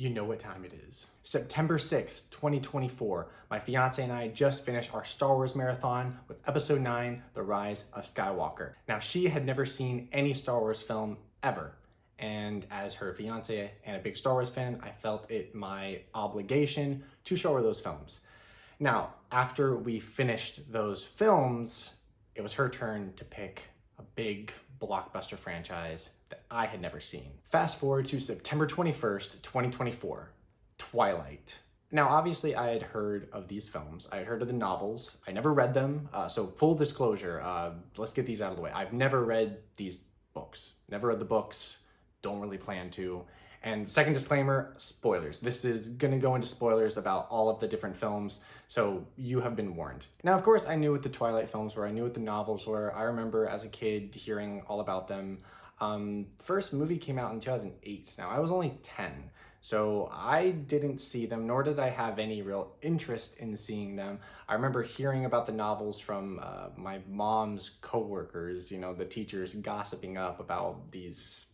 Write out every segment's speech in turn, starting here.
You know what time it is. September 6th, 2024. My fiance and I just finished our Star Wars marathon with Episode 9, The Rise of Skywalker. Now, she had never seen any Star Wars film ever. And as her fiance and a big Star Wars fan, I felt it my obligation to show her those films. Now, after we finished those films, it was her turn to pick a big blockbuster franchise that I had never seen. Fast forward to September 21st, 2024, Twilight. Now, obviously, I had heard of these films. I had heard of the novels. I never read them. So full disclosure, let's get these out of the way. I've never read these books. Never read the books. Don't really plan to. And second disclaimer, spoilers. This is gonna go into spoilers about all of the different films, so you have been warned. Now, of course, I knew what the Twilight films were. I knew what the novels were. I remember as a kid hearing all about them. First movie came out in 2008. Now, I was only 10, so I didn't see them, nor did I have any real interest in seeing them. I remember hearing about the novels from my mom's coworkers, you know, the teachers gossiping up about these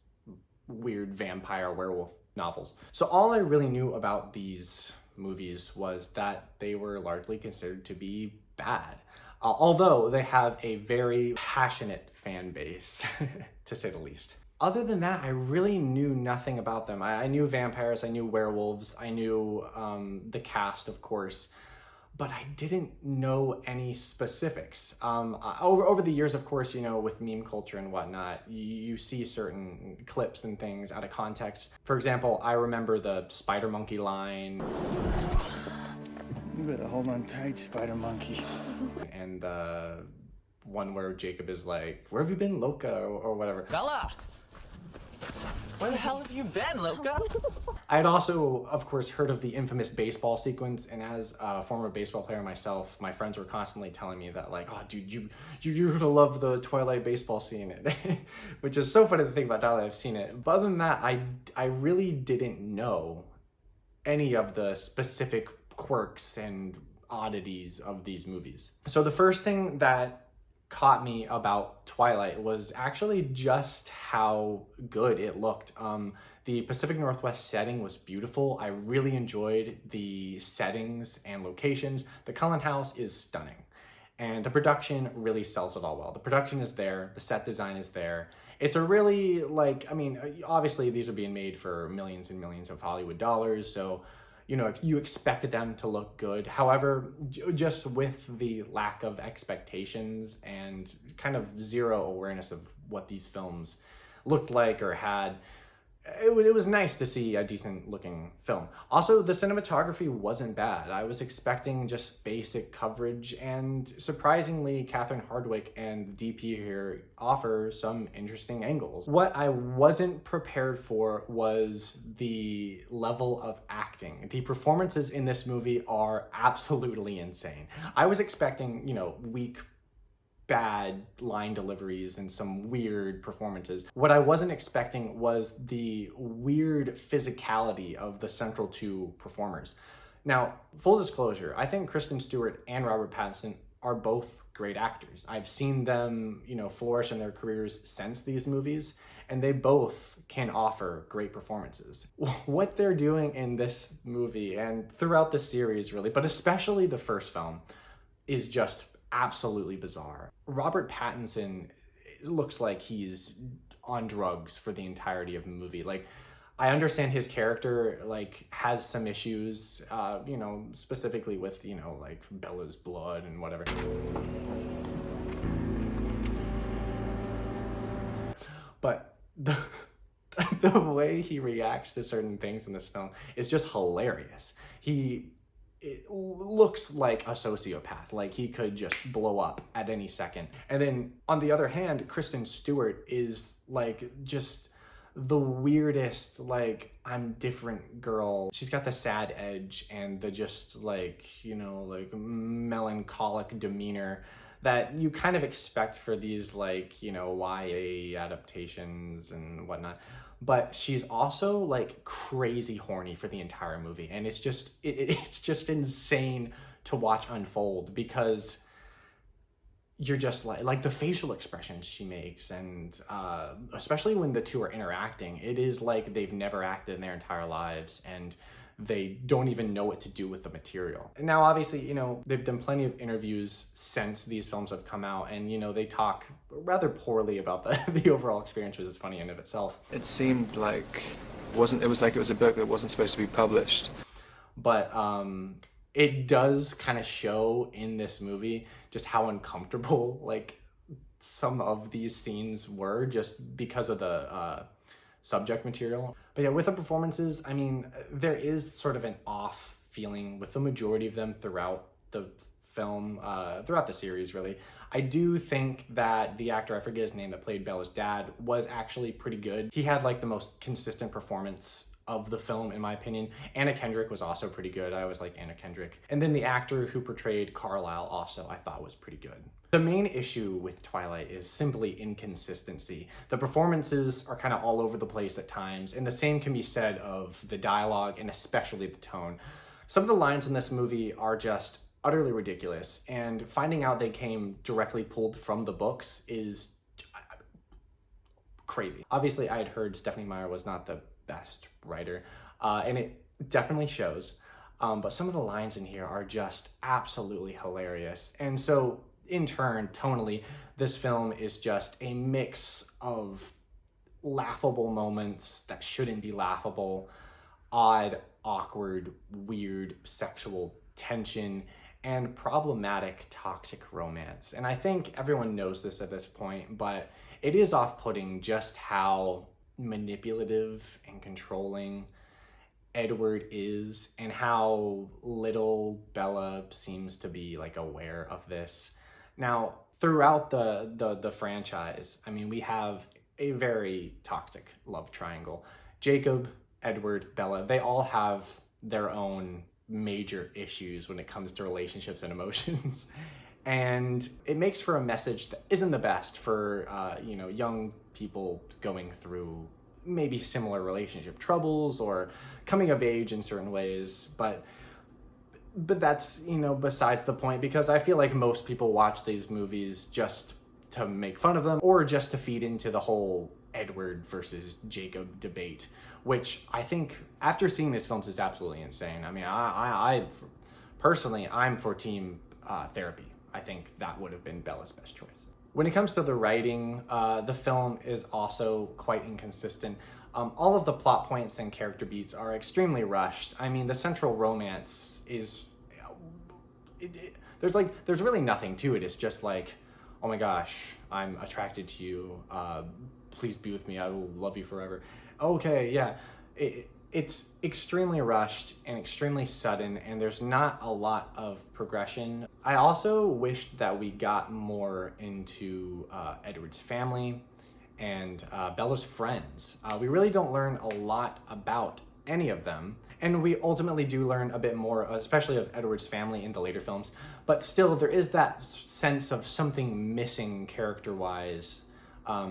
weird vampire werewolf novels. So all I really knew about these movies was that they were largely considered to be bad. Although they have a very passionate fan base, to say the least. Other than that, I really knew nothing about them. I knew vampires, I knew werewolves, I knew the cast, of course, but I didn't know any specifics. Over the years, of course, you know, with meme culture and whatnot, you see certain clips and things out of context. For example, I remember the Spider Monkey line. You better hold on tight, Spider Monkey. And the one where Jacob is like, "Where have you been, Loca?" or whatever. Bella! Where the hell have you been, Loca? I had also, of course, heard of the infamous baseball sequence, and as a former baseball player myself, my friends were constantly telling me that, like, "Oh, dude, you're gonna love the Twilight baseball scene," which is so funny to think about now that I've seen it. But other than that, I really didn't know any of the specific quirks and oddities of these movies. So the first thing that caught me about Twilight was actually just how good it looked. The Pacific Northwest setting was beautiful. I really enjoyed the settings and locations. The Cullen House is stunning, and the production really sells it all well. The production is there, the set design is there. It's a really, like, I mean, obviously these are being made for millions and millions of Hollywood dollars, so you know, you expect them to look good. However, just with the lack of expectations and kind of zero awareness of what these films looked like or had, it was nice to see a decent looking film. Also, the cinematography wasn't bad. I was expecting just basic coverage, and surprisingly, Catherine Hardwicke and the DP here offer some interesting angles. What I wasn't prepared for was the level of acting. The performances in this movie are absolutely insane. I was expecting, you know, weak, bad line deliveries and some weird performances. What I wasn't expecting was the weird physicality of the central two performers. Now, full disclosure, I think Kristen Stewart and Robert Pattinson are both great actors. I've seen them, you know, flourish in their careers since these movies, and they both can offer great performances. What they're doing in this movie and throughout the series, really, but especially the first film, is just absolutely bizarre. Robert Pattinson looks like he's on drugs for the entirety of the movie. Like, I understand his character, like, has some issues, you know, specifically with, you know, like, Bella's blood and whatever. But the way he reacts to certain things in this film is just hilarious. It looks like a sociopath, like he could just blow up at any second. And then on the other hand, Kristen Stewart is like just the weirdest, like, I'm different girl. She's got the sad edge and the just, like, you know, like melancholic demeanor that you kind of expect for these, like, you know, YA adaptations and whatnot. But she's also, like, crazy horny for the entire movie, and it's just it's just insane to watch unfold, because you're just like the facial expressions she makes, and especially when the two are interacting, it is like they've never acted in their entire lives, and they don't even know what to do with the material. Now, obviously, you know, they've done plenty of interviews since these films have come out, and, you know, they talk rather poorly about the overall experience, which is funny in of itself. It seemed like it was like it was a book that wasn't supposed to be published. But it does kind of show in this movie just how uncomfortable like some of these scenes were, just because of the subject material. But yeah, with the performances, I mean, there is sort of an off feeling with the majority of them throughout the film, throughout the series, really. I do think that the actor, I forget his name, that played Bella's dad, was actually pretty good. He had like the most consistent performance of the film, in my opinion. Anna Kendrick was also pretty good. I always like Anna Kendrick. And then the actor who portrayed Carlisle also, I thought, was pretty good. The main issue with Twilight is simply inconsistency. The performances are kind of all over the place at times, and the same can be said of the dialogue and especially the tone. Some of the lines in this movie are just utterly ridiculous, and finding out they came directly pulled from the books is crazy. Obviously, I had heard Stephenie Meyer was not the best writer, and it definitely shows, but some of the lines in here are just absolutely hilarious. And so in turn, tonally, this film is just a mix of laughable moments that shouldn't be laughable, odd, awkward, weird sexual tension, and problematic toxic romance. And I think everyone knows this at this point, but it is off-putting just how manipulative and controlling Edward is, and how little Bella seems to be like aware of this. Now, throughout the franchise, I mean, we have a very toxic love triangle. Jacob, Edward, Bella, they all have their own major issues when it comes to relationships and emotions. And it makes for a message that isn't the best for, you know, young people going through maybe similar relationship troubles or coming of age in certain ways. But that's, you know, besides the point, because I feel like most people watch these movies just to make fun of them, or just to feed into the whole Edward versus Jacob debate, which I think after seeing these films is absolutely insane. I mean, I personally, I'm for team therapy. I think that would have been Bella's best choice. When it comes to the writing, the film is also quite inconsistent. All of the plot points and character beats are extremely rushed. I mean, the central romance is, there's really nothing to it. It's just like, oh my gosh, I'm attracted to you. Please be with me. I will love you forever. Okay, yeah. It's extremely rushed and extremely sudden, and there's not a lot of progression. I also wished that we got more into Edward's family and Bella's friends. We really don't learn a lot about any of them, and we ultimately do learn a bit more, especially of Edward's family in the later films, but still there is that sense of something missing character-wise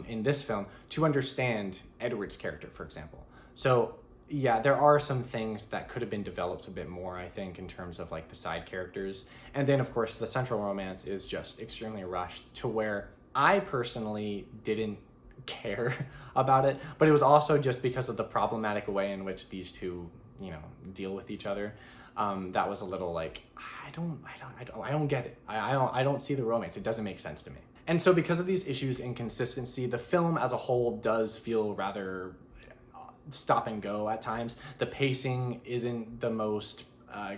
in this film to understand Edward's character, for example. So yeah, there are some things that could have been developed a bit more, I think, in terms of like the side characters. And then of course the central romance is just extremely rushed to where I personally didn't care about it, but it was also just because of the problematic way in which these two, you know, deal with each other. That was a little like, I don't get it. I don't see the romance. It doesn't make sense to me. And so because of these issues and consistency, the film as a whole does feel rather stop and go at times. The pacing isn't the most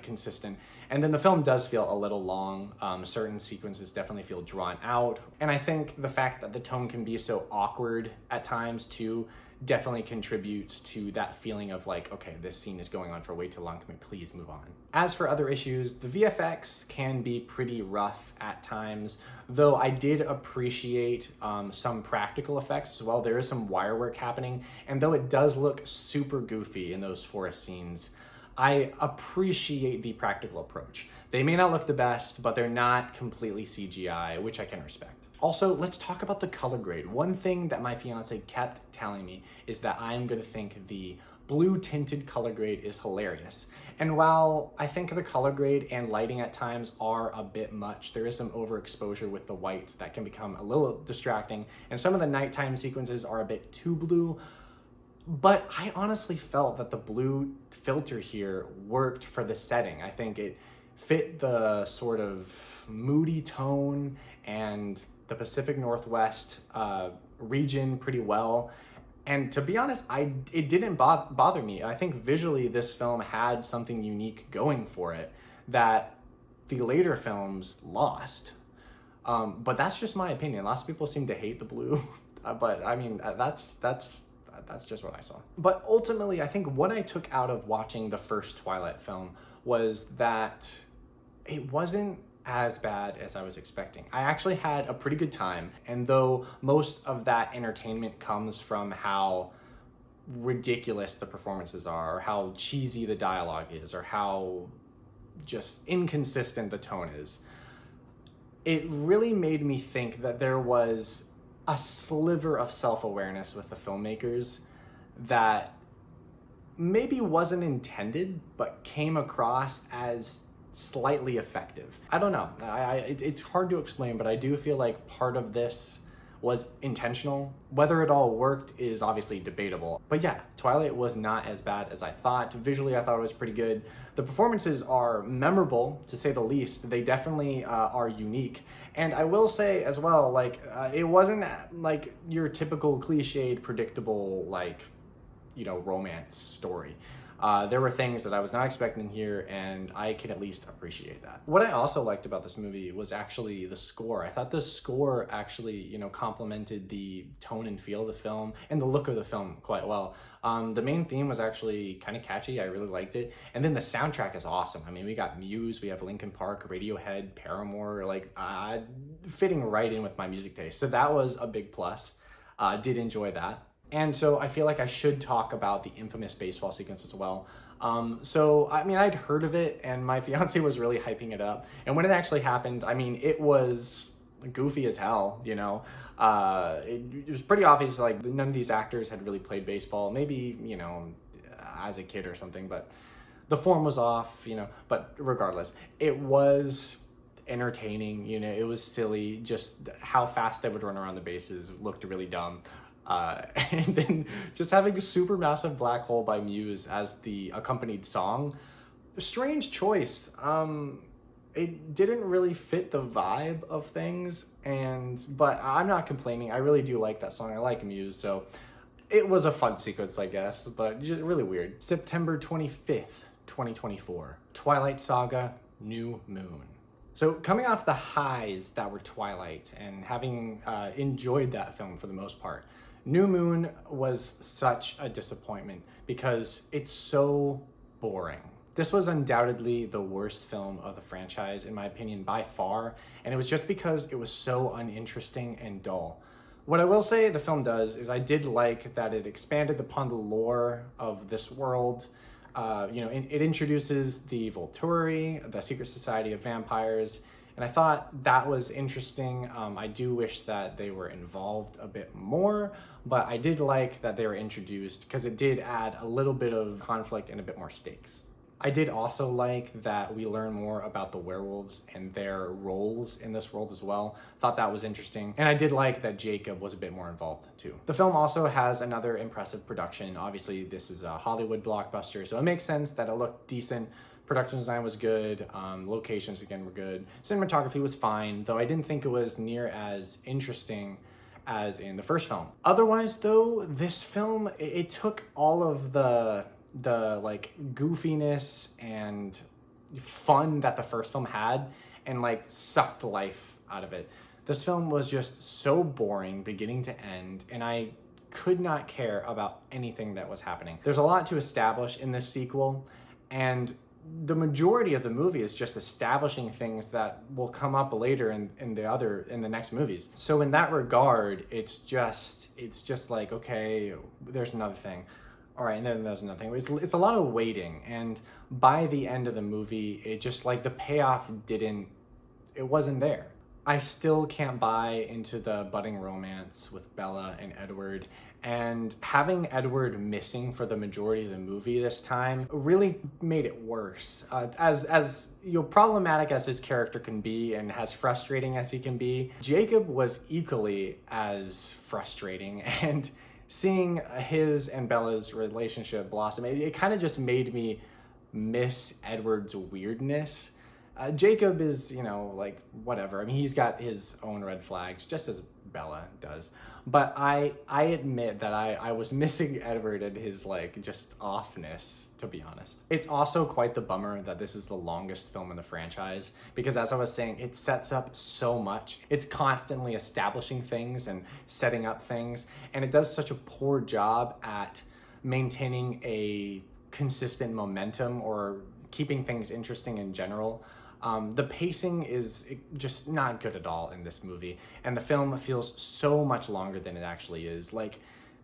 consistent, and then the film does feel a little long. Certain sequences definitely feel drawn out, and I think the fact that the tone can be so awkward at times too definitely contributes to that feeling of like, okay, this scene is going on for way too long, can we please move on? As for other issues, the VFX can be pretty rough at times, though I did appreciate some practical effects as well. There is some wire work happening, and though it does look super goofy in those forest scenes, I appreciate the practical approach. They may not look the best, but they're not completely CGI, which I can respect. Also, let's talk about the color grade. One thing that my fiance kept telling me is that I'm gonna think the blue tinted color grade is hilarious. And while I think the color grade and lighting at times are a bit much, there is some overexposure with the whites that can become a little distracting, and some of the nighttime sequences are a bit too blue. But I honestly felt that the blue filter here worked for the setting. I think it fit the sort of moody tone and the Pacific Northwest region pretty well. And to be honest, it didn't bother me. I think visually this film had something unique going for it that the later films lost. But that's just my opinion. Lots of people seem to hate the blue, but I mean, that's just what I saw. But ultimately, I think what I took out of watching the first Twilight film was that it wasn't as bad as I was expecting. I actually had a pretty good time, and though most of that entertainment comes from how ridiculous the performances are, or how cheesy the dialogue is, or how just inconsistent the tone is, it really made me think that there was a sliver of self-awareness with the filmmakers that maybe wasn't intended, but came across as slightly effective. I don't know. It's hard to explain, but I do feel like part of this was intentional. Whether it all worked is obviously debatable. But yeah, Twilight was not as bad as I thought. Visually, I thought it was pretty good. The performances are memorable, to say the least. They definitely are unique. And I will say as well, like, it wasn't like your typical cliched, predictable, like, you know, romance story. There were things that I was not expecting here, and I can at least appreciate that. What I also liked about this movie was actually the score. I thought the score actually, you know, complemented the tone and feel of the film and the look of the film quite well. The main theme was actually kind of catchy. I really liked it. And then the soundtrack is awesome. I mean, we got Muse, we have Linkin Park, Radiohead, Paramore, like fitting right in with my music taste. So that was a big plus. Did enjoy that. And so I feel like I should talk about the infamous baseball sequence as well. So, I mean, I'd heard of it, and my fiance was really hyping it up. And when it actually happened, I mean, it was goofy as hell, you know. It was pretty obvious, like, none of these actors had really played baseball. Maybe, you know, as a kid or something, but the form was off, you know. But regardless, it was entertaining, you know. It was silly. Just how fast they would run around the bases looked really dumb. And then just having a Supermassive Black Hole by Muse as the accompanied song, strange choice. It didn't really fit the vibe of things, but I'm not complaining. I really do like that song. I like Muse, so it was a fun sequence, I guess, but just really weird. September 25th, 2024, Twilight Saga, New Moon. So coming off the highs that were Twilight and having enjoyed that film for the most part, New Moon was such a disappointment because it's so boring. This was undoubtedly the worst film of the franchise, in my opinion, by far, and it was just because it was so uninteresting and dull. What I will say the film does is I did like that it expanded upon the lore of this world. You know, it introduces the Volturi, the secret society of vampires, and I thought that was interesting. I do wish that they were involved a bit more, but I did like that they were introduced because it did add a little bit of conflict and a bit more stakes. I did also like that we learn more about the werewolves and their roles in this world as well. Thought that was interesting. And I did like that Jacob was a bit more involved too. The film also has another impressive production. Obviously, this is a Hollywood blockbuster, so it makes sense that it looked decent. Production design was good, locations again were good. Cinematography was fine, though I didn't think it was near as interesting as in the first film. Otherwise though, this film, it took all of the like goofiness and fun that the first film had and like sucked the life out of it. This film was just so boring beginning to end, and I could not care about anything that was happening. There's a lot to establish in this sequel, and the majority of the movie is just establishing things that will come up later in the next movies. So in that regard, it's just like, okay, there's another thing. All right, and then there's another thing. It's a lot of waiting, and by the end of the movie, it just like the payoff wasn't there. I still can't buy into the budding romance with Bella and Edward, and having Edward missing for the majority of the movie this time really made it worse. As problematic as his character can be and as frustrating as he can be, Jacob was equally as frustrating, and seeing his and Bella's relationship blossom, it kind of just made me miss Edward's weirdness. Jacob is, like, whatever. I mean, he's got his own red flags, just as Bella does. But I admit that I was missing Edward and his, like, just offness, to be honest. It's also quite the bummer that this is the longest film in the franchise, because as I was saying, it sets up so much. It's constantly establishing things and setting up things, and it does such a poor job at maintaining a consistent momentum or keeping things interesting in general. The pacing is just not good at all in this movie, and the film feels so much longer than it actually is. Like,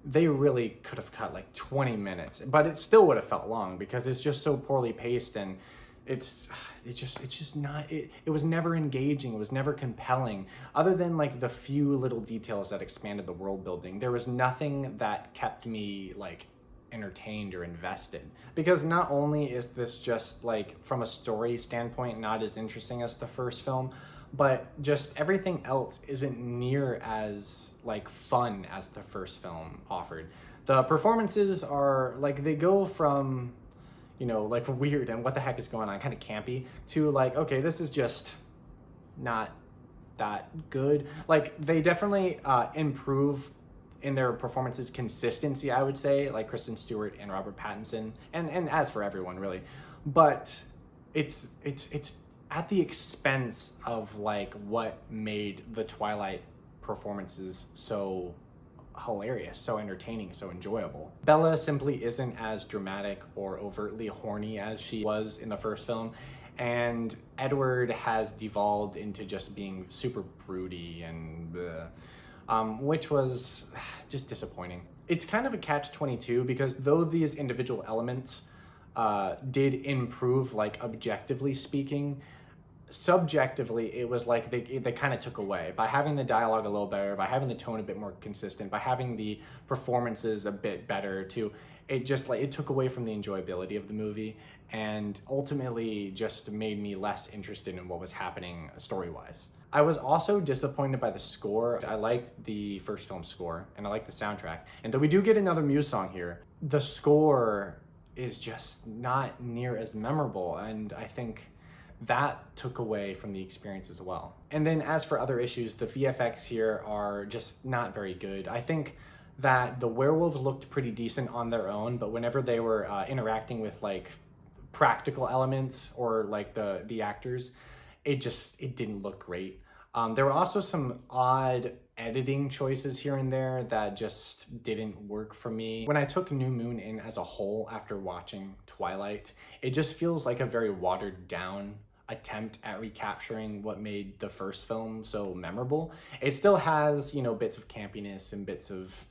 they really could have cut like 20 minutes, but it still would have felt long because it's just so poorly paced, and it's just not, it was never engaging, it was never compelling. Other than like the few little details that expanded the world building, there was nothing that kept me like entertained or invested. Because not only is this just like from a story standpoint not as interesting as the first film, but just everything else isn't near as like fun as the first film offered. The performances are like, they go from, like weird and what the heck is going on, kind of campy, to like, okay, this is just not that good. Like, they definitely improve in their performances consistency, I would say, like Kristen Stewart and Robert Pattinson, and as for everyone really, but it's at the expense of like what made the Twilight performances so hilarious, so entertaining, so enjoyable. Bella simply isn't as dramatic or overtly horny as she was in the first film, and Edward has devolved into just being super broody and bleh. Which was just disappointing. It's kind of a catch-22 because though these individual elements did improve, like objectively speaking, subjectively it was like they kind of took away. By having the dialogue a little better, by having the tone a bit more consistent, by having the performances a bit better too, it just like, it took away from the enjoyability of the movie, and ultimately just made me less interested in what was happening story-wise. I was also disappointed by the score. I liked the first film score, and I liked the soundtrack. And though we do get another Muse song here, the score is just not near as memorable, and I think that took away from the experience as well. And then as for other issues, the VFX here are just not very good. I think that the werewolves looked pretty decent on their own, but whenever they were interacting with like practical elements or like the actors, it didn't look great. There were also some odd editing choices here and there that just didn't work for me. When I took New Moon in as a whole after watching Twilight, it just feels like a very watered down attempt at recapturing what made the first film so memorable. It still has, bits of campiness and bits of,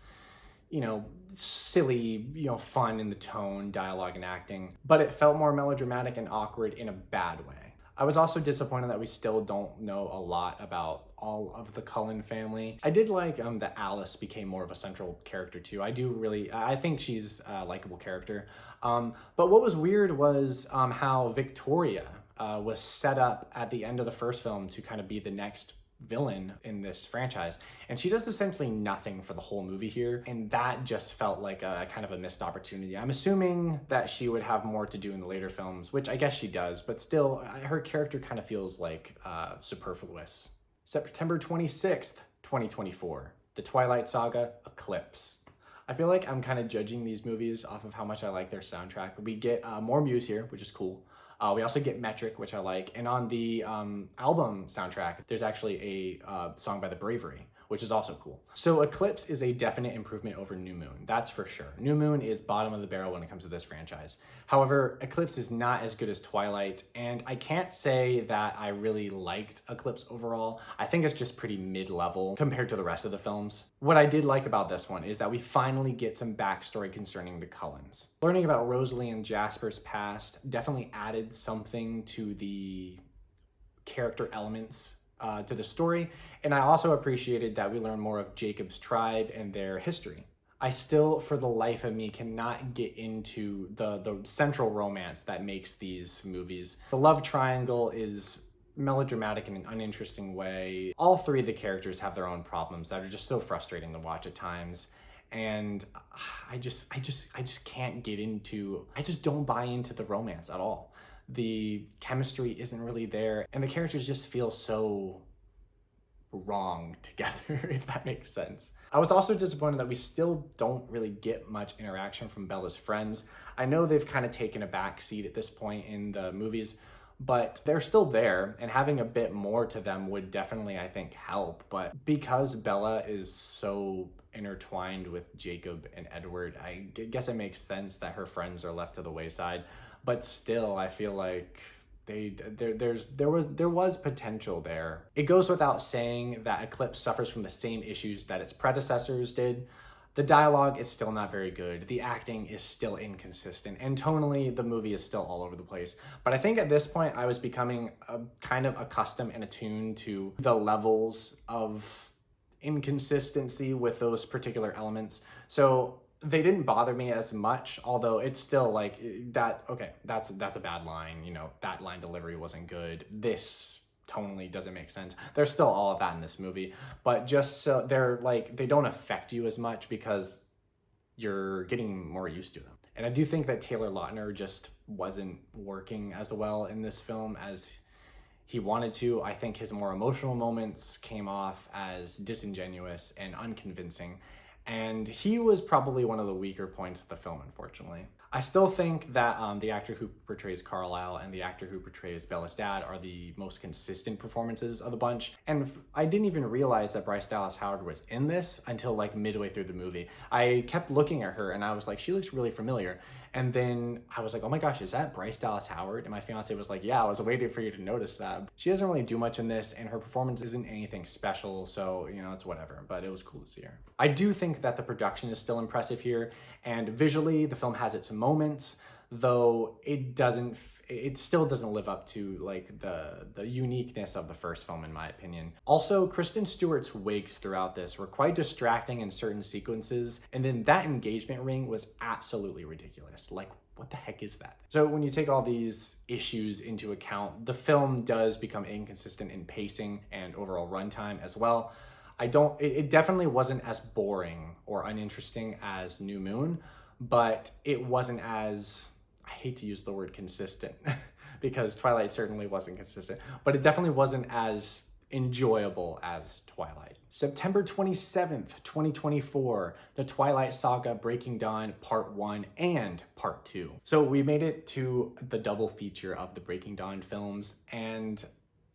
silly, fun in the tone, dialogue, and acting, but it felt more melodramatic and awkward in a bad way. I was also disappointed that we still don't know a lot about all of the Cullen family. I did like that Alice became more of a central character too. I think she's a likable character. But what was weird was how Victoria was set up at the end of the first film to kind of be the next villain in this franchise, and she does essentially nothing for the whole movie here, and that just felt like a kind of a missed opportunity. I'm assuming that she would have more to do in the later films, which I guess she does, but still her character kind of feels like superfluous. September 26th, 2024, The Twilight Saga, Eclipse. I feel like I'm kind of judging these movies off of how much I like their soundtrack. We get more Muse here, which is cool. We also get Metric, which I like. And on the album soundtrack, there's actually a song by The Bravery, which is also cool. So Eclipse is a definite improvement over New Moon, that's for sure. New Moon is bottom of the barrel when it comes to this franchise. However, Eclipse is not as good as Twilight, and I can't say that I really liked Eclipse overall. I think it's just pretty mid-level compared to the rest of the films. What I did like about this one is that we finally get some backstory concerning the Cullens. Learning about Rosalie and Jasper's past definitely added something to the character elements to the story, and I also appreciated that we learned more of Jacob's tribe and their history. I still, for the life of me, cannot get into the central romance that makes these movies. The love triangle is melodramatic in an uninteresting way. All three of the characters have their own problems that are just so frustrating to watch at times. And I just can't get into, I just don't buy into the romance at all. The chemistry isn't really there, and the characters just feel so wrong together, if that makes sense. I was also disappointed that we still don't really get much interaction from Bella's friends. I know they've kind of taken a back seat at this point in the movies, but they're still there, and having a bit more to them would definitely, I think, help. But because Bella is so intertwined with Jacob and Edward, I guess it makes sense that her friends are left to the wayside. But still, I feel like there was potential there. It goes without saying that Eclipse suffers from the same issues that its predecessors did. The dialogue is still not very good. The acting is still inconsistent, and tonally, the movie is still all over the place. But I think at this point, I was becoming kind of accustomed and attuned to the levels of inconsistency with those particular elements. So they didn't bother me as much, although it's still like that, okay, that's a bad line, you know, that line delivery wasn't good. This tonally doesn't make sense. There's still all of that in this movie, but just so they're like, they don't affect you as much because you're getting more used to them. And I do think that Taylor Lautner just wasn't working as well in this film as he wanted to. I think his more emotional moments came off as disingenuous and unconvincing, and he was probably one of the weaker points of the film, unfortunately. I still think that the actor who portrays Carlisle and the actor who portrays Bella's dad are the most consistent performances of the bunch. And I didn't even realize that Bryce Dallas Howard was in this until like midway through the movie. I kept looking at her and I was like, she looks really familiar. And then I was like, oh my gosh, is that Bryce Dallas Howard? And my fiance was like, yeah, I was waiting for you to notice that. She doesn't really do much in this, and her performance isn't anything special, so, you know, it's whatever, but it was cool to see her. I do think that the production is still impressive here, and visually, the film has its moments, though it still doesn't live up to like the uniqueness of the first film, in my opinion. Also, Kristen Stewart's wigs throughout this were quite distracting in certain sequences, and then that engagement ring was absolutely ridiculous. Like, what the heck is that? So when you take all these issues into account, the film does become inconsistent in pacing and overall runtime as well. It definitely wasn't as boring or uninteresting as New Moon, but it wasn't as, I hate to use the word consistent because Twilight certainly wasn't consistent, but it definitely wasn't as enjoyable as Twilight. September 27th, 2024, the Twilight Saga Breaking Dawn Part 1 and Part 2. So we made it to the double feature of the Breaking Dawn films, and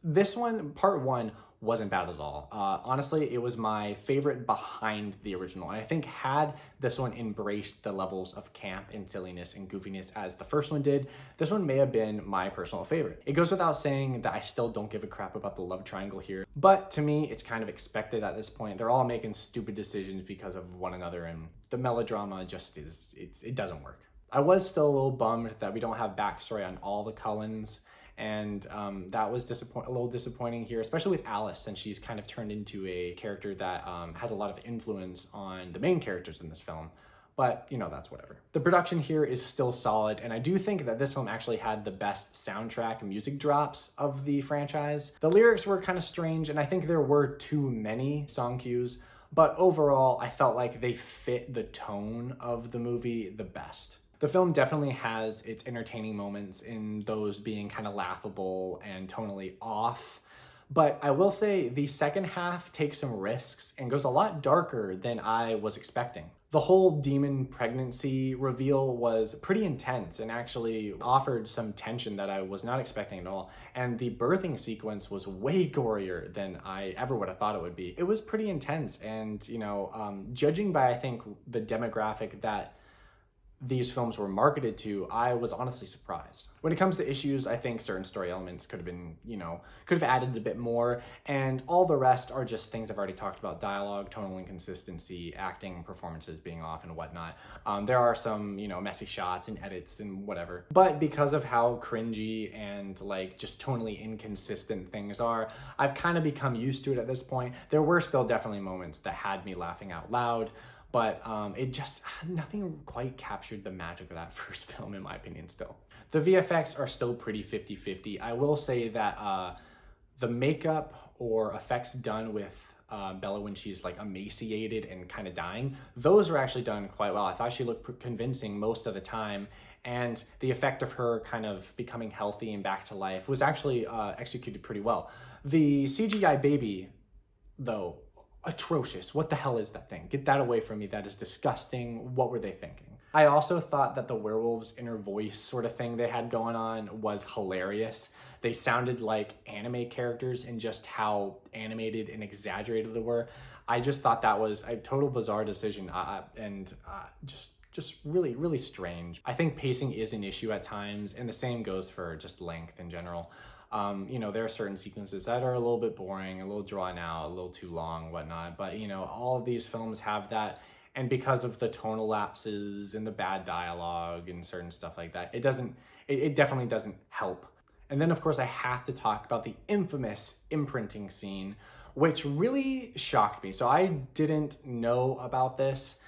this one, Part 1, wasn't bad at all. Honestly, it was my favorite behind the original. And I think had this one embraced the levels of camp and silliness and goofiness as the first one did, this one may have been my personal favorite. It goes without saying that I still don't give a crap about the love triangle here, but to me, it's kind of expected at this point. They're all making stupid decisions because of one another, and the melodrama just it doesn't work. I was still a little bummed that we don't have backstory on all the Cullens, and that was a little disappointing here, especially with Alice, since she's kind of turned into a character that has a lot of influence on the main characters in this film. But, you know, that's whatever. The production here is still solid, and I do think that this film actually had the best soundtrack music drops of the franchise. The lyrics were kind of strange, and I think there were too many song cues, but overall, I felt like they fit the tone of the movie the best. The film definitely has its entertaining moments, in those being kind of laughable and tonally off. But I will say the second half takes some risks and goes a lot darker than I was expecting. The whole demon pregnancy reveal was pretty intense and actually offered some tension that I was not expecting at all. And the birthing sequence was way gorier than I ever would have thought it would be. It was pretty intense, and, you know, judging by, I think, the demographic that these films were marketed to, I was honestly surprised. When it comes to issues, I think certain story elements could have been, could have added a bit more, and all the rest are just things I've already talked about: dialogue, tonal inconsistency, acting, performances being off, and whatnot. There are some, messy shots and edits and whatever. But because of how cringy and like just tonally inconsistent things are, I've kind of become used to it at this point. There were still definitely moments that had me laughing out loud, but nothing quite captured the magic of that first film, in my opinion, still. The VFX are still pretty 50-50. I will say that the makeup or effects done with Bella when she's like emaciated and kind of dying, those were actually done quite well. I thought she looked convincing most of the time, and the effect of her kind of becoming healthy and back to life was actually executed pretty well. The CGI baby, though, atrocious. What the hell is that thing? Get that away from me. That is disgusting. What were they thinking? I also thought that the werewolves' inner voice sort of thing they had going on was hilarious. They sounded like anime characters in just how animated and exaggerated they were. I just thought that was a total bizarre decision and just really, really strange. I think pacing is an issue at times, and the same goes for just length in general. There are certain sequences that are a little bit boring, a little drawn out, a little too long, whatnot. But, all of these films have that. And because of the tonal lapses and the bad dialogue and certain stuff like that, it definitely doesn't help. And then, of course, I have to talk about the infamous imprinting scene, which really shocked me. So I didn't know about this.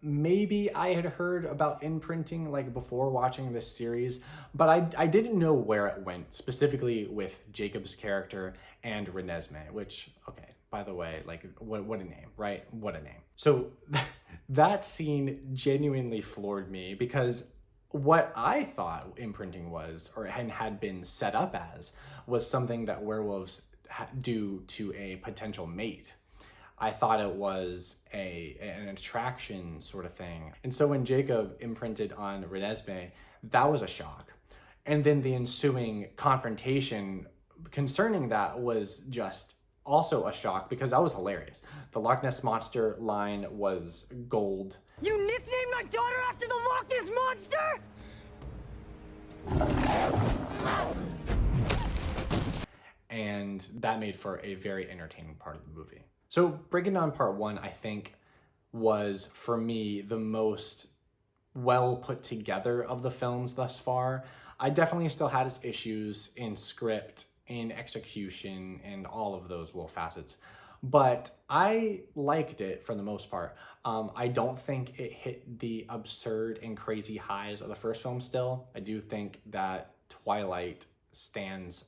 Maybe I had heard about imprinting like before watching this series, but I didn't know where it went, specifically with Jacob's character and Renesmee, which, okay, by the way, like what a name, right? What a name. So that scene genuinely floored me, because what I thought imprinting was, or had been set up as, was something that werewolves do to a potential mate. I thought it was an attraction sort of thing. And so when Jacob imprinted on Renesmee, that was a shock. And then the ensuing confrontation concerning that was just also a shock, because that was hilarious. The Loch Ness Monster line was gold. You nicknamed my daughter after the Loch Ness Monster? And that made for a very entertaining part of the movie. So breaking down part one, I think, was, for me, the most well put together of the films thus far. I definitely still had its issues in script, in execution, and all of those little facets. But I liked it for the most part. I don't think it hit the absurd and crazy highs of the first film still. I do think that Twilight stands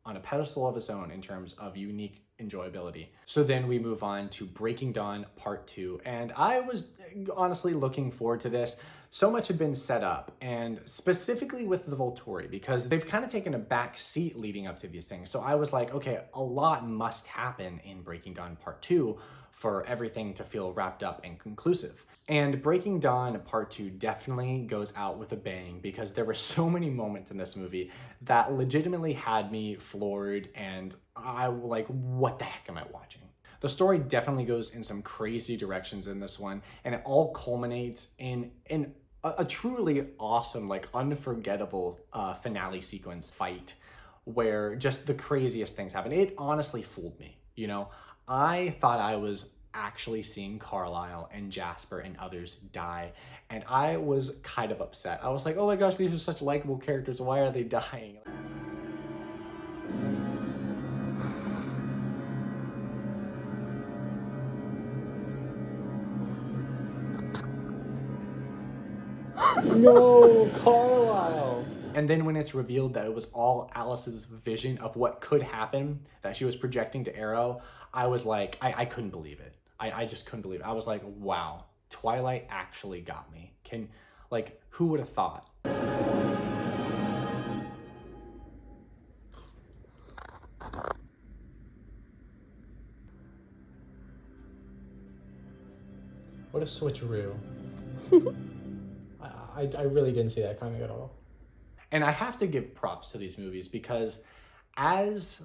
on a pedestal of its own in terms of unique enjoyability. So then we move on to Breaking Dawn Part 2, and I was honestly looking forward to this. So much had been set up, and specifically with the Volturi, because they've kind of taken a back seat leading up to these things. So I was like, okay, a lot must happen in Breaking Dawn Part 2 for everything to feel wrapped up and conclusive. And Breaking Dawn Part 2 definitely goes out with a bang, because there were so many moments in this movie that legitimately had me floored, and I was like, what the heck am I watching? The story definitely goes in some crazy directions in this one, and it all culminates in a truly awesome, like unforgettable finale sequence fight where just the craziest things happen. It honestly fooled me, I thought I was actually seeing Carlisle and Jasper and others die, and I was kind of upset. I was like, oh my gosh, these are such likable characters, why are they dying? No, Carlisle! And then when it's revealed that it was all Alice's vision of what could happen, that she was projecting to Arrow, I was like, I couldn't believe it. I just couldn't believe it. I was like, wow, Twilight actually got me. Who would have thought? What a switcheroo. I really didn't see that coming at all. And I have to give props to these movies, because as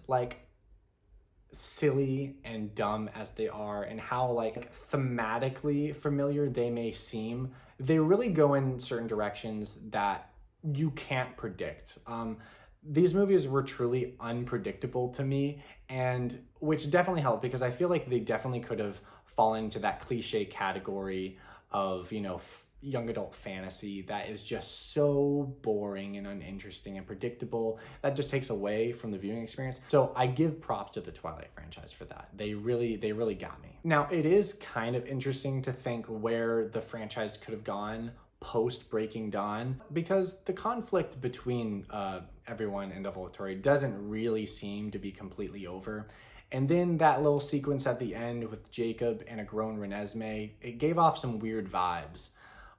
silly and dumb as they are, and how thematically familiar they may seem, they really go in certain directions that you can't predict. These movies were truly unpredictable to me, and which definitely helped because I feel like they definitely could have fallen into that cliche category of, young adult fantasy that is just so boring and uninteresting and predictable that just takes away from the viewing experience. So I give props to the Twilight franchise for that. They really got me. Now, it is kind of interesting to think where the franchise could have gone post Breaking Dawn, because the conflict between everyone in the Volturi doesn't really seem to be completely over. And then that little sequence at the end with Jacob and a grown Renesmee, it gave off some weird vibes,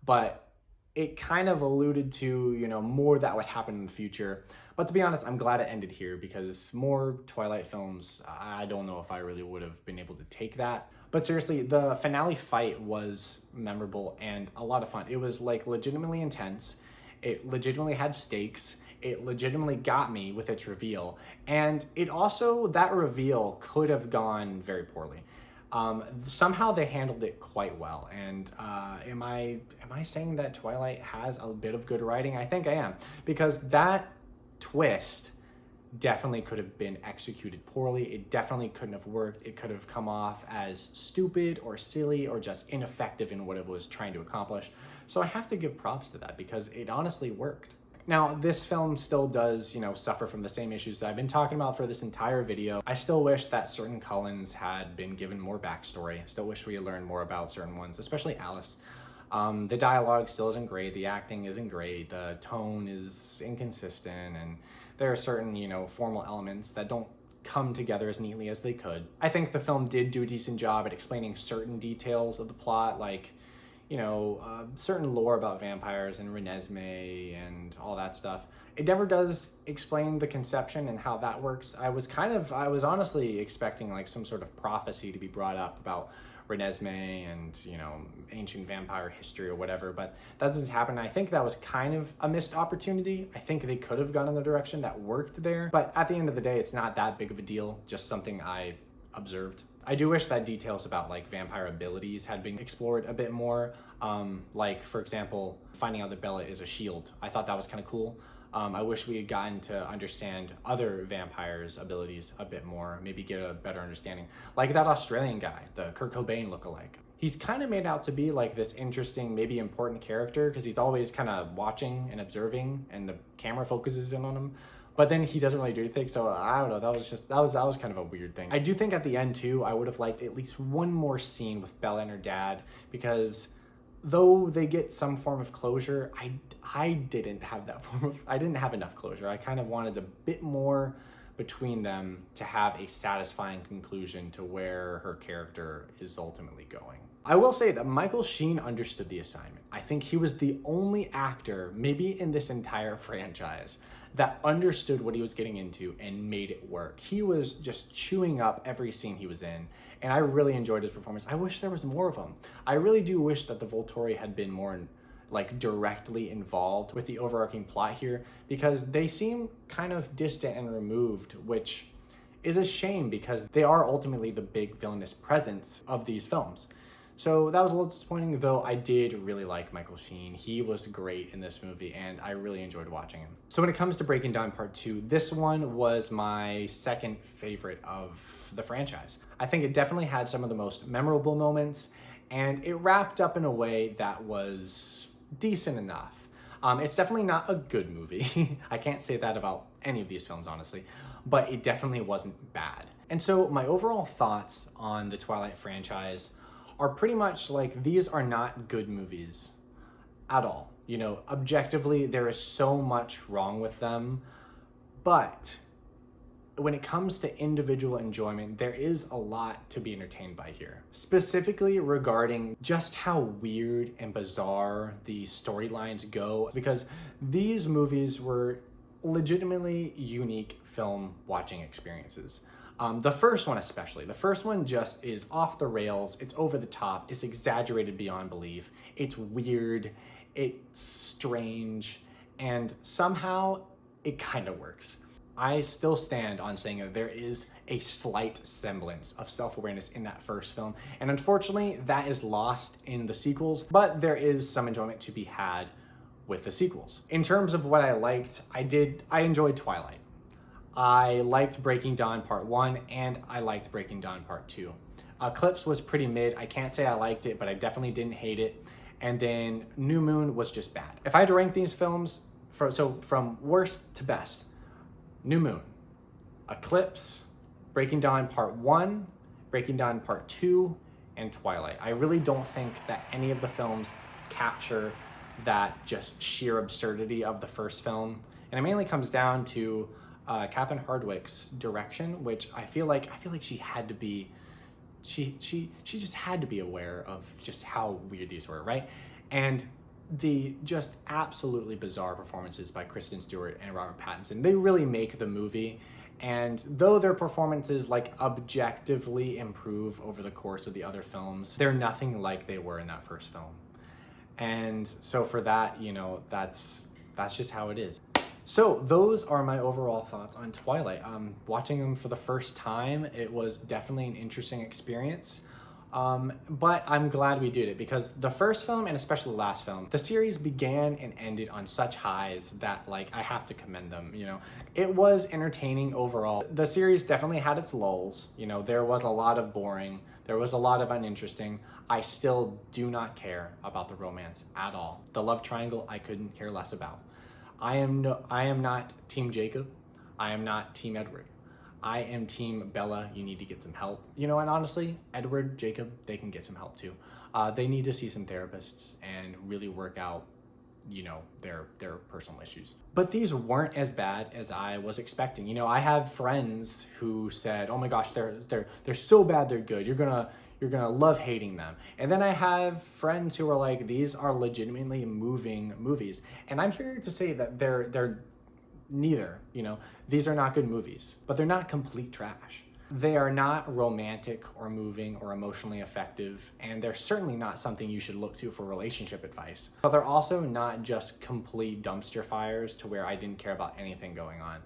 but it kind of alluded to, more that would happen in the future. But to be honest, I'm glad it ended here because more Twilight films, I don't know if I really would have been able to take that. But seriously, the finale fight was memorable and a lot of fun. It was like legitimately intense. It legitimately had stakes. It legitimately got me with its reveal. And it also, that reveal could have gone very poorly. Somehow they handled it quite well. And am I saying that Twilight has a bit of good writing? I think I am, because that twist definitely could have been executed poorly. It definitely couldn't have worked. It could have come off as stupid or silly or just ineffective in what it was trying to accomplish. So I have to give props to that because it honestly worked. Now, this film still does, suffer from the same issues that I've been talking about for this entire video. I still wish that certain Cullens had been given more backstory. I still wish we had learned more about certain ones, especially Alice. The dialogue still isn't great. The acting isn't great. The tone is inconsistent. And there are certain, formal elements that don't come together as neatly as they could. I think the film did do a decent job at explaining certain details of the plot, like certain lore about vampires and Renesmee and all that stuff. It never does explain the conception and how that works. I was honestly expecting like some sort of prophecy to be brought up about Renesmee and, ancient vampire history or whatever, but that doesn't happen. I think that was kind of a missed opportunity. I think they could have gone in the direction that worked there, but at the end of the day, it's not that big of a deal, just something I observed. I do wish that details about like vampire abilities had been explored a bit more. Like for example, finding out that Bella is a shield. I thought that was kind of cool. I wish we had gotten to understand other vampires' abilities a bit more, maybe get a better understanding. Like that Australian guy, the Kurt Cobain lookalike. He's kind of made out to be like this interesting, maybe important character because he's always kind of watching and observing and the camera focuses in on him. But then he doesn't really do anything, so I don't know, that was kind of a weird thing. I do think at the end too, I would have liked at least one more scene with Bella and her dad, because though they get some form of closure, I didn't have I didn't have enough closure. I kind of wanted a bit more between them to have a satisfying conclusion to where her character is ultimately going. I will say that Michael Sheen understood the assignment. I think he was the only actor, maybe in this entire franchise, that understood what he was getting into and made it work. He was just chewing up every scene he was in, and I really enjoyed his performance. I wish there was more of him. I really do wish that the Volturi had been more directly involved with the overarching plot here, because they seem kind of distant and removed, which is a shame because they are ultimately the big villainous presence of these films. So that was a little disappointing, though I did really like Michael Sheen. He was great in this movie, and I really enjoyed watching him. So when it comes to Breaking Dawn Part 2, this one was my second favorite of the franchise. I think it definitely had some of the most memorable moments, and it wrapped up in a way that was decent enough. It's definitely not a good movie. I can't say that about any of these films, honestly, but it definitely wasn't bad. And so my overall thoughts on the Twilight franchise are pretty much like, these are not good movies at all. Objectively, there is so much wrong with them, but when it comes to individual enjoyment, there is a lot to be entertained by here. Specifically regarding just how weird and bizarre the storylines go, because these movies were legitimately unique film watching experiences. The first one especially. The first one just is off the rails. It's over the top. It's exaggerated beyond belief. It's weird. It's strange. And somehow it kind of works. I still stand on saying that there is a slight semblance of self-awareness in that first film. And unfortunately, that is lost in the sequels, but there is some enjoyment to be had with the sequels. In terms of what I liked, I enjoyed Twilight. I liked Breaking Dawn Part 1, and I liked Breaking Dawn Part 2. Eclipse was pretty mid. I can't say I liked it, but I definitely didn't hate it. And then New Moon was just bad. If I had to rank these films, from worst to best, New Moon, Eclipse, Breaking Dawn Part 1, Breaking Dawn Part 2, and Twilight. I really don't think that any of the films capture that just sheer absurdity of the first film. And it mainly comes down to Catherine Hardwicke's direction, which I feel like she had to be, she just had to be aware of just how weird these were, right? And the just absolutely bizarre performances by Kristen Stewart and Robert Pattinson, they really make the movie. And though their performances like objectively improve over the course of the other films, they're nothing like they were in that first film. And so for that, you know, that's just how it is. So those are my overall thoughts on Twilight. Watching them for the first time, it was definitely an interesting experience. But I'm glad we did it, because the first film, and especially the last film, the series began and ended on such highs that, like, I have to commend them, you know. It was entertaining overall. The series definitely had its lulls, you know. There was a lot of boring, there was a lot of uninteresting. I still do not care about the romance at all. The love triangle, I couldn't care less about. I am not Team Jacob. I am not Team Edward. I am Team Bella. You need to get some help. You know, and honestly, Edward, Jacob, they can get some help too. They need to see some therapists and really work out, you know, their personal issues. But these weren't as bad as I was expecting. You know, I have friends who said, "Oh my gosh, they're so bad, they're good. You're gonna love hating them." And then I have friends who are like, "These are legitimately moving movies." And I'm here to say that they're neither, you know. These are not good movies, but they're not complete trash. They are not romantic or moving or emotionally effective, and they're certainly not something you should look to for relationship advice. But they're also not just complete dumpster fires to where I didn't care about anything going on.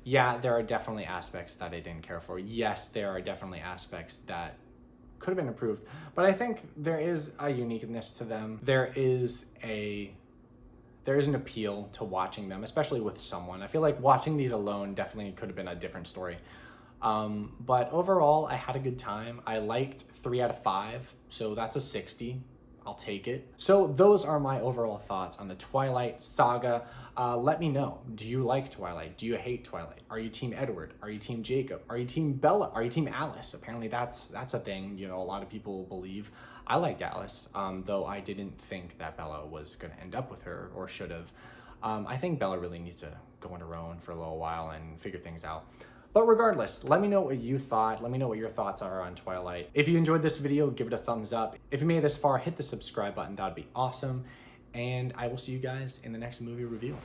Yeah, there are definitely aspects that I didn't care for. Yes, there are definitely aspects that could have been improved, but I think there is a uniqueness to them. There is an appeal to watching them, especially with someone. I feel like watching these alone definitely could have been a different story. But overall, I had a good time. I liked 3 out of 5, so that's a 60. I'll take it. So those are my overall thoughts on the Twilight Saga. Let me know. Do you like Twilight? Do you hate Twilight? Are you Team Edward? Are you Team Jacob? Are you Team Bella? Are you Team Alice? Apparently that's a thing, you know, a lot of people believe. I liked Alice, though I didn't think that Bella was going to end up with her, or should have. I think Bella really needs to go on her own for a little while and figure things out. But regardless, let me know what you thought. Let me know what your thoughts are on Twilight. If you enjoyed this video, give it a thumbs up. If you made it this far, hit the subscribe button. That would be awesome. And I will see you guys in the next movie review.